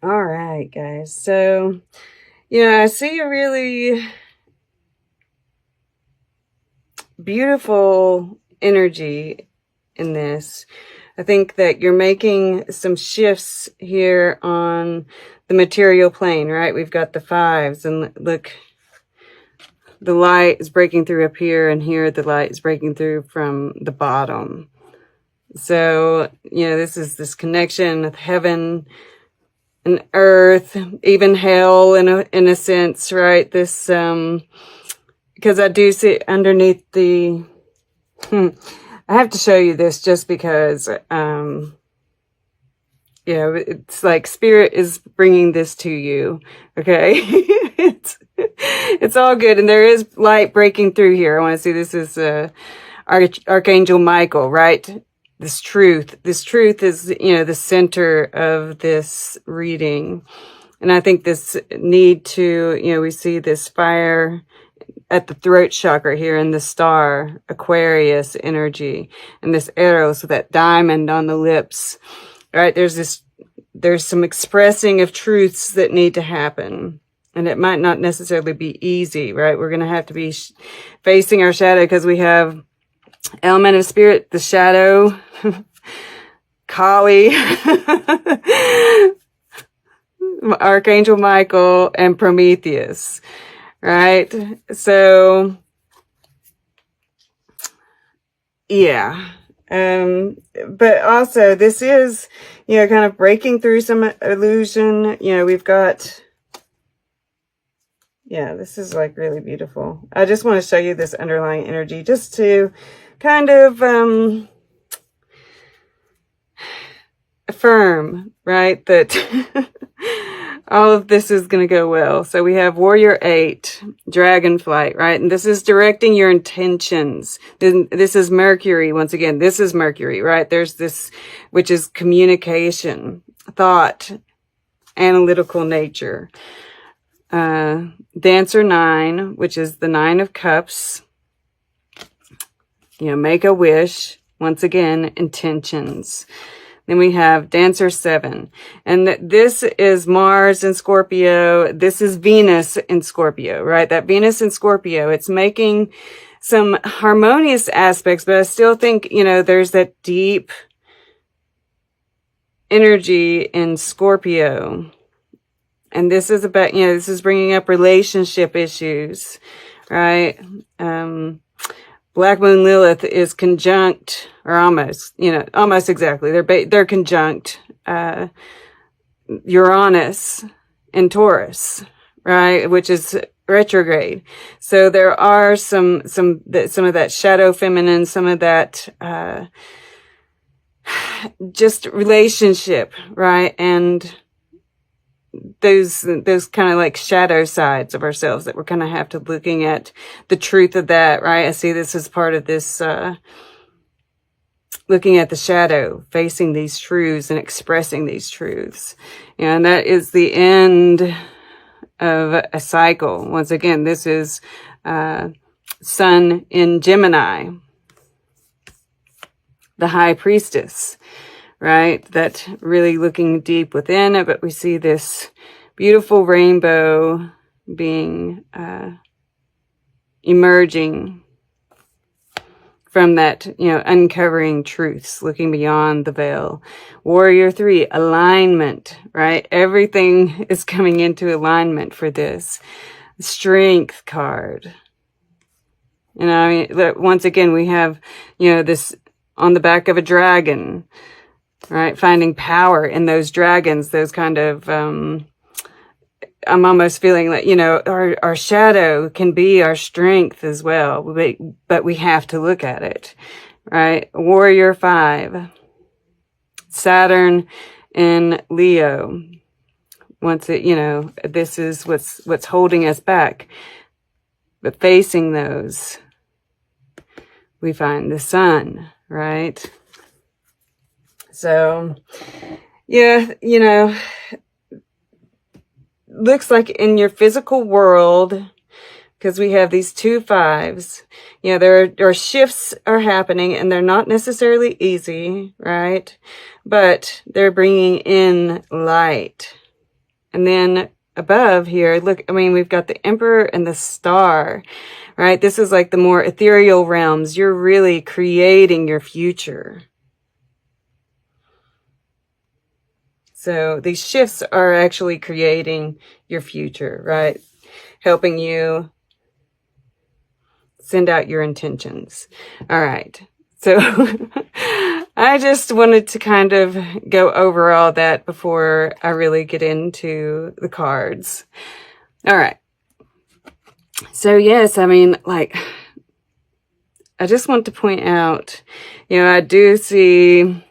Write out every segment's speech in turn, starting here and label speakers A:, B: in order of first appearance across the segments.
A: All right, guys. So, I see a really beautiful energy in this. I think that you're making some shifts here on the material plane, right? We've got the fives, and look, the light is breaking through up here, and here the light is breaking through from the bottom. So, this is this connection with heaven and earth, even hell in a sense, right? This, because I do see underneath the, I have to show you this just because, it's like spirit is bringing this to you. Okay. it's all good. And there is light breaking through here. I want to see, this is, Archangel Michael, right? This truth is, the center of this reading. And I think this need to, we see this fire at the throat chakra here in the star, Aquarius energy, and this Eros, that diamond on the lips, right? There's some expressing of truths that need to happen. And it might not necessarily be easy, right? We're going to have to be facing our shadow, because we have element of spirit, the shadow, Kali, Archangel Michael, and Prometheus, right? So, yeah. But also this is, kind of breaking through some illusion. We've got, this is like really beautiful. I just want to show you this underlying energy just to kind of, affirm, right, that all of this is going to go well. So we have Warrior 8, Dragonflight, right? And this is directing your intentions. This is Mercury. Once again, this is Mercury, right? There's this, which is communication, thought, analytical nature. Dancer 9, which is the 9 of Cups. Make a wish. Once again, intentions. Then we have Dancer 7. And this is Mars in Scorpio. This is Venus in Scorpio, right? That Venus in Scorpio, it's making some harmonious aspects, but I still think, there's that deep energy in Scorpio. And this is about, this is bringing up relationship issues, right? Black Moon Lilith is conjunct, or almost, almost exactly. They're conjunct, Uranus and Taurus, right? Which is retrograde. So there are some of that shadow feminine, some of that, just relationship, right? And those kind of like shadow sides of ourselves that we're kind of have to looking at the truth of that, right? I see this as part of this, looking at the shadow, facing these truths and expressing these truths. And that is the end of a cycle. Once again, this is, Sun in Gemini, the High Priestess, right? That really looking deep within it, but we see this beautiful rainbow being, emerging from that, uncovering truths, looking beyond the veil. Warrior 3, alignment, right? Everything is coming into alignment for this. Strength card. Once again, we have, this on the back of a dragon, right? Finding power in those dragons, those kind of, I'm almost feeling like, our shadow can be our strength as well, but we have to look at it, right? Warrior 5, Saturn in Leo. Once it, this is what's holding us back. But facing those, we find the sun, right? So, yeah, looks like in your physical world, because we have these 2 5s, there are shifts are happening, and they're not necessarily easy, right? But they're bringing in light. And then above here, look, I mean, we've got the Emperor and the Star, right? This is like the more ethereal realms. You're really creating your future. So these shifts are actually creating your future, right? Helping you send out your intentions. All right. So I just wanted to kind of go over all that before I really get into the cards. All right. So yes, I mean, like, I just want to point out, I do see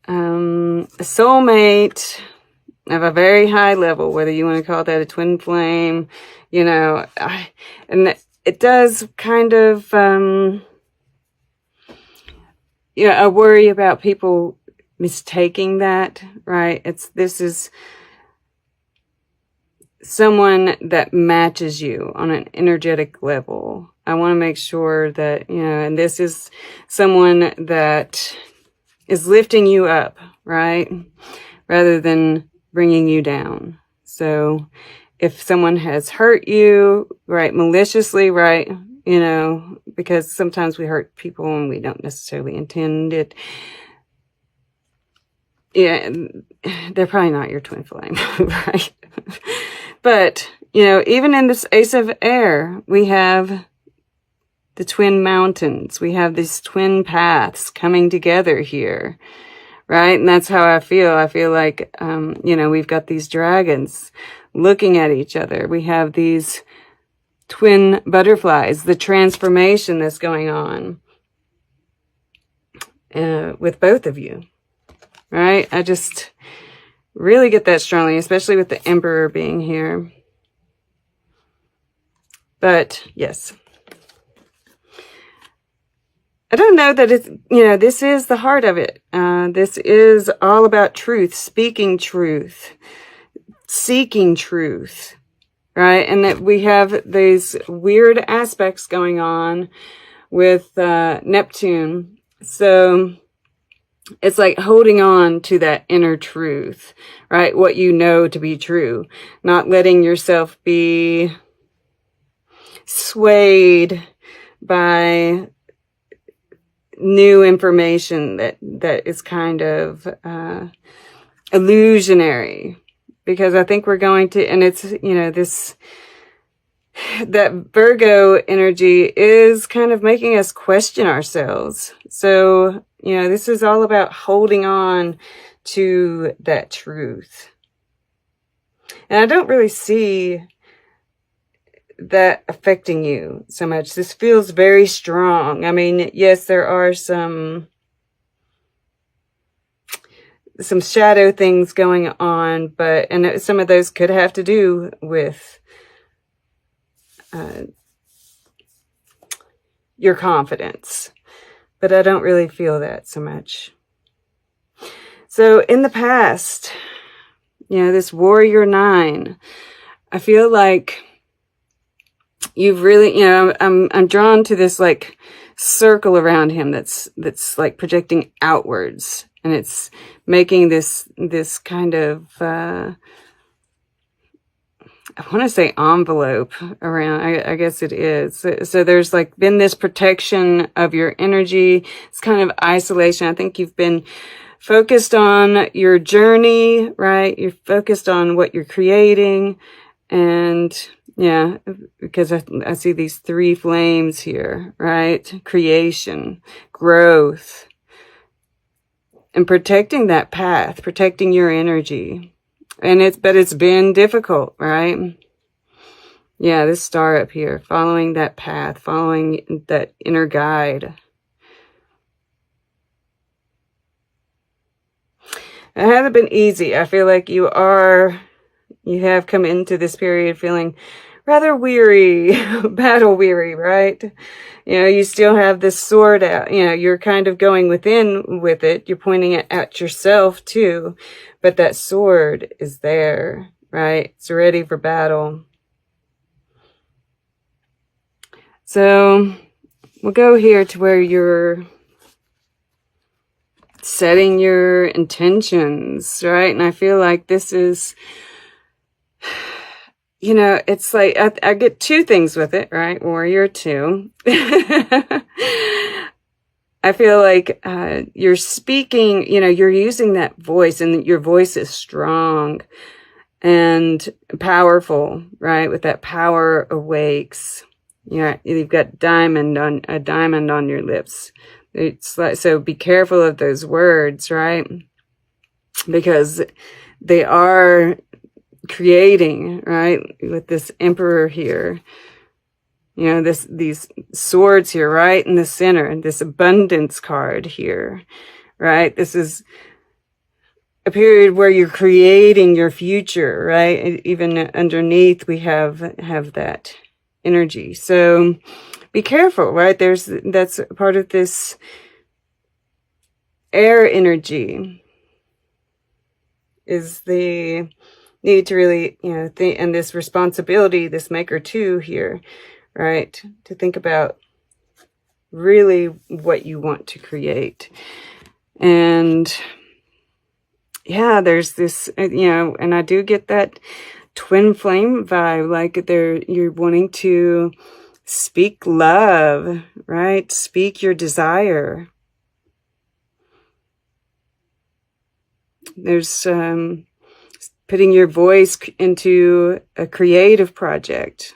A: a soulmate of a very high level, whether you want to call that a twin flame, and it does kind of, I worry about people mistaking that, right? This is someone that matches you on an energetic level. I want to make sure that, and this is someone that is lifting you up, right? Rather than bringing you down. So if someone has hurt you, right, maliciously, right, because sometimes we hurt people and we don't necessarily intend it. Yeah, they're probably not your twin flame, right? But, even in this Ace of Air, we have the twin mountains. We have these twin paths coming together here, right? And that's how I feel. I feel like, we've got these dragons looking at each other. We have these twin butterflies, the transformation that's going on with both of you, right? I just really get that strongly, especially with the Emperor being here. But yes, I don't know that it's, this is the heart of it. This is all about truth, speaking truth, seeking truth, right? And that we have these weird aspects going on with Neptune. So it's like holding on to that inner truth, right? What you know to be true, not letting yourself be swayed by new information that is kind of illusionary, because I think we're going to, and it's, that Virgo energy is kind of making us question ourselves. So, this is all about holding on to that truth. And I don't really see that affecting you so much. This feels very strong. I mean, yes, there are some shadow things going on, and some of those could have to do with your confidence, but I don't really feel that so much. So in the past, this Warrior 9, I feel like you've really, I'm drawn to this like circle around him that's like projecting outwards, and it's making this kind of I want to say envelope around, I guess it is. So there's like been this protection of your energy. It's kind of isolation. I think you've been focused on your journey, right? You're focused on what you're creating. And yeah, because I see these 3 flames here, right? Creation, growth, and protecting that path, protecting your energy. But it's been difficult, right? Yeah, this star up here, following that path, following that inner guide. It hasn't been easy. I feel like you have come into this period feeling rather weary, battle weary, right? You still have this sword out. You're kind of going within with it. You're pointing it at yourself too. But that sword is there, right? It's ready for battle. So we'll go here to where you're setting your intentions, right? And I feel like this is, you know, it's like, I get two things with it, right? Warrior 2. I feel like you're speaking, you know, you're using that voice, and your voice is strong and powerful, right? With that power awakes. Yeah, you've got a diamond on your lips. It's like, so be careful of those words, right? Because they are creating, right? With this Emperor here. You know, these swords here, right in the center, this abundance card here, right? This is a period where you're creating your future, right? Even underneath, we have that energy. So be careful, right? That's part of this air energy, is the need to really, you know, think, and this responsibility, this maker 2 here, right? To think about really what you want to create. And yeah, there's this, you know, and I do get that twin flame vibe, like you're wanting to speak love, right? Speak your desire. There's putting your voice into a creative project.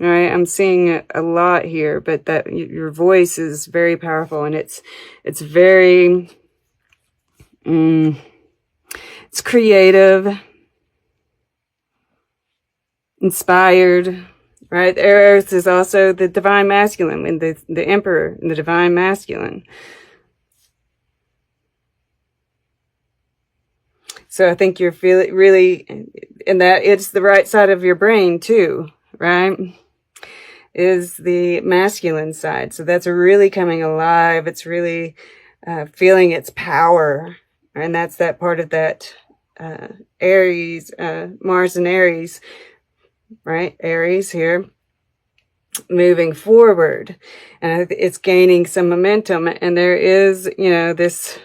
A: All right, I'm seeing a lot here, but that your voice is very powerful, and it's very, it's creative, inspired, right? Earth is also the divine masculine, and the Emperor, and the divine masculine. So I think you're feeling really, and that it's the right side of your brain too, right? Is the masculine side. So that's really coming alive. It's really feeling its power. And that's that part of that Aries, Mars and Aries, right? Aries here, moving forward. And it's gaining some momentum. And there is, you know, these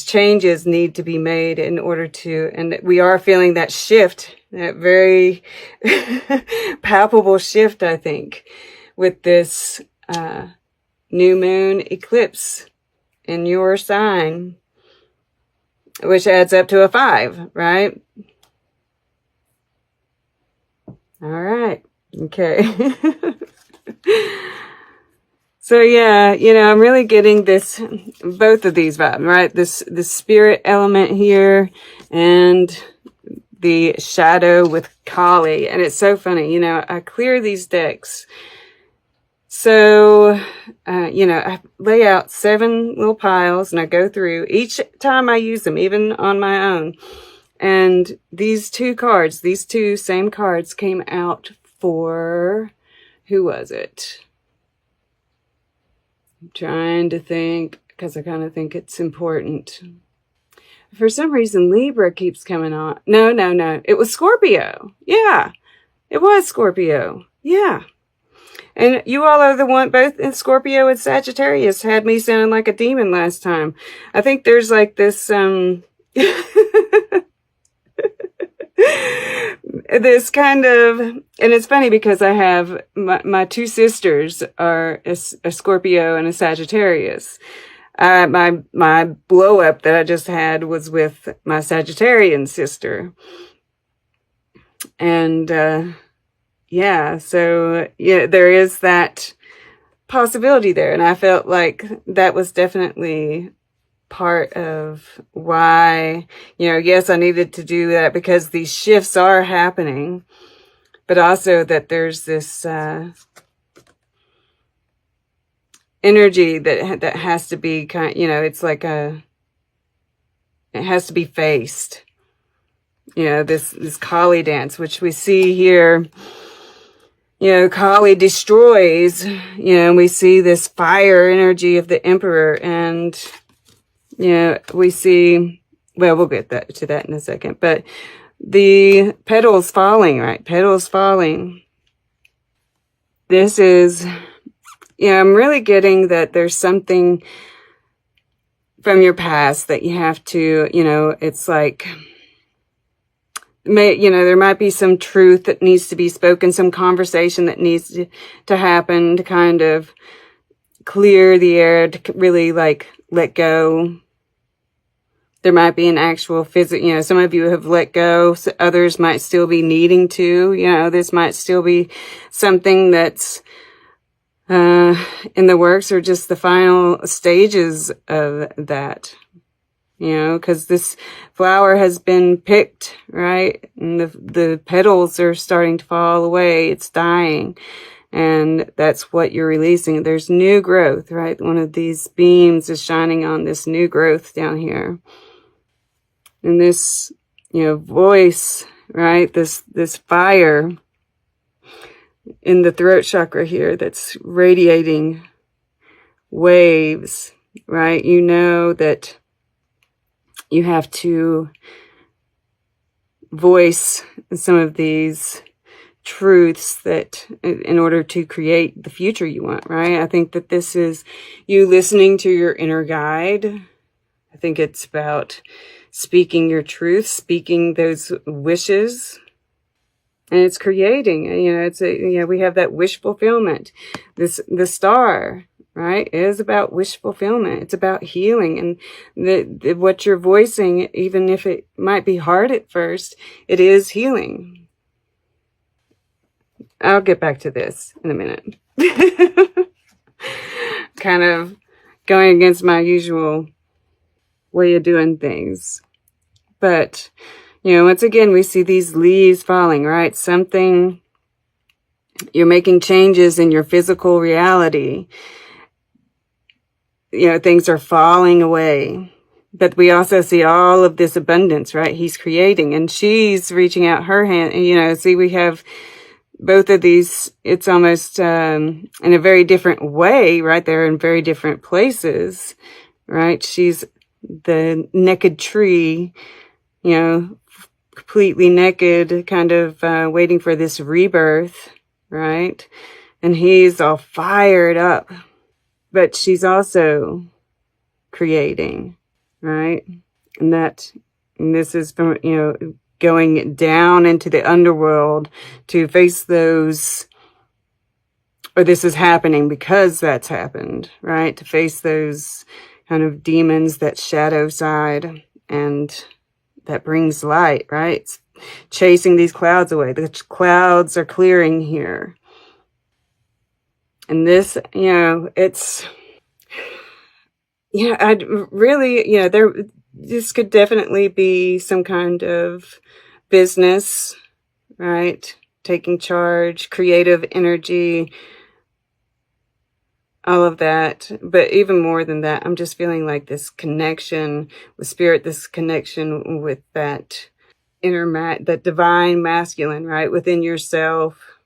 A: changes need to be made in order to, and we are feeling that shift, that very palpable shift, I think, with this new moon eclipse in your sign, which adds up to a 5, right? All right. Okay. So yeah, you know, I'm really getting both of these vibes, right? This spirit element here, and the shadow with Kali. And it's so funny, you know, I clear these decks. So, you know, I lay out 7 little piles, and I go through each time I use them, even on my own. And these two same cards came out for, who was it? I'm trying to think, because I kind of think it's important. For some reason, Libra keeps coming on. No. It was Scorpio. Yeah, it was Scorpio. Yeah. And you all are the one, both in Scorpio and Sagittarius had me sounding like a demon last time. I think there's like this, this kind of, and it's funny because I have my 2 sisters are a Scorpio and a Sagittarius. My blow up that I just had was with my Sagittarian sister. And, yeah, so yeah, there is that possibility there. And I felt like that was definitely part of why, you know, yes, I needed to do that because these shifts are happening, but also that there's this energy that has to be you know, it's like it has to be faced. You know, this Kali dance, which we see here. You know, Kali destroys, you know, and we see this fire energy of the Emperor, and you know, we see, well, we'll get to that in a second, but the petals falling, right? Petals falling. This is, yeah, I'm really getting that there's something from your past that you have to, it's like, there might be some truth that needs to be spoken, some conversation that needs to happen to kind of clear the air, to really like let go. There might be an actual physical, some of you have let go. So others might still be needing to, this might still be something that's in the works, or just the final stages of that, because this flower has been picked, right? And the petals are starting to fall away. It's dying. And that's what you're releasing. There's new growth, right? One of these beams is shining on this new growth down here. And this, voice, right? This fire in the throat chakra here that's radiating waves, right? You know that you have to voice some of these truths that in order to create the future you want, right? I think that this is you listening to your inner guide. I think it's about speaking your truth, speaking those wishes. And it's creating, we have that wish fulfillment. The star, right, is about wish fulfillment. It's about healing. And what you're voicing, even if it might be hard at first, it is healing. I'll get back to this in a minute. Kind of going against my usual way of doing things. But once again, we see these leaves falling, right? You're making changes in your physical reality. Things are falling away. But we also see all of this abundance, right? He's creating, and she's reaching out her hand. And, see, we have both of these. It's almost in a very different way, right? They're in very different places, right? She's the naked tree, completely naked, kind of waiting for this rebirth, right? And he's all fired up, but she's also creating, right? And this is from, going down into the underworld to face those, or this is happening because that's happened, right? To face those kind of demons, that shadow side, and that brings light, right? It's chasing these clouds away. The clouds are clearing here. And this, it's, I'd really, this could definitely be some kind of business, right? Taking charge, creative energy, all of that. But even more than that, I'm just feeling like this connection with spirit, this connection with that that divine masculine, right? Within yourself,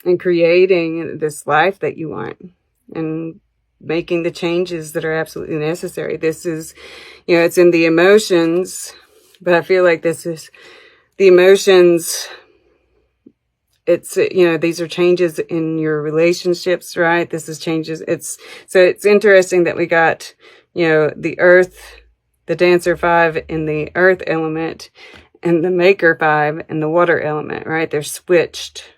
A: and creating this life that you want and making the changes that are absolutely necessary. This is, it's in the emotions, but I feel like this is the emotions. It's, these are changes in your relationships, right? This is changes. So it's interesting that we got, the earth, the dancer 5 in the earth element, and the maker 5 in the water element, right? They're switched.